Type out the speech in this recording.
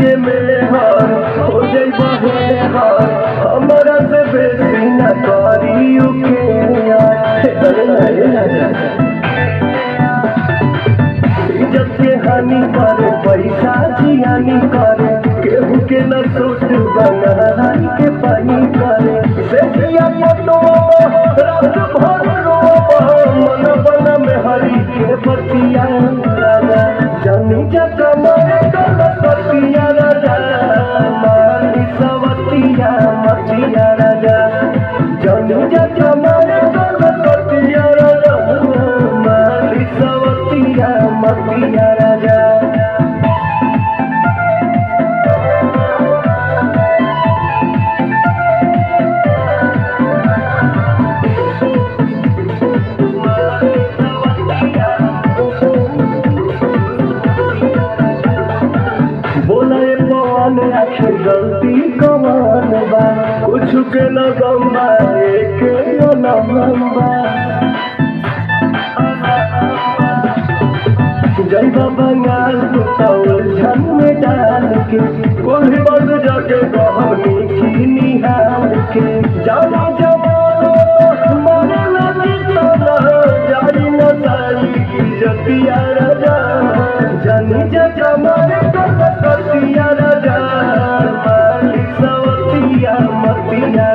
के मेहर हो जाई बहेहर हमरा से बेसी न करियो के इज्जत के हानि करे पैसा जियानी करे केहू के न सोच बना के पानी करे देखिया फोटो रात भर रोबा मन बना में हरी के बतिया राजा जानी जगा मारे कल बतिया राजा मारी सवतिया मतिया राजा जानी जगा मारे कल बतिया राजा मारी सवतिया मतिया राजा बोले पवन आखिर गलती कमान बा कुछ के न गम्बा एक न गम्बा जैबा बंगाल झन में डाल के कोई बंद जाके कहनी की निहाल के जाना जवानो मरे लगी जारी न सारी इज्जतिया राजा जानी जजा मारे कतिया राजा माली सवतिया मतिया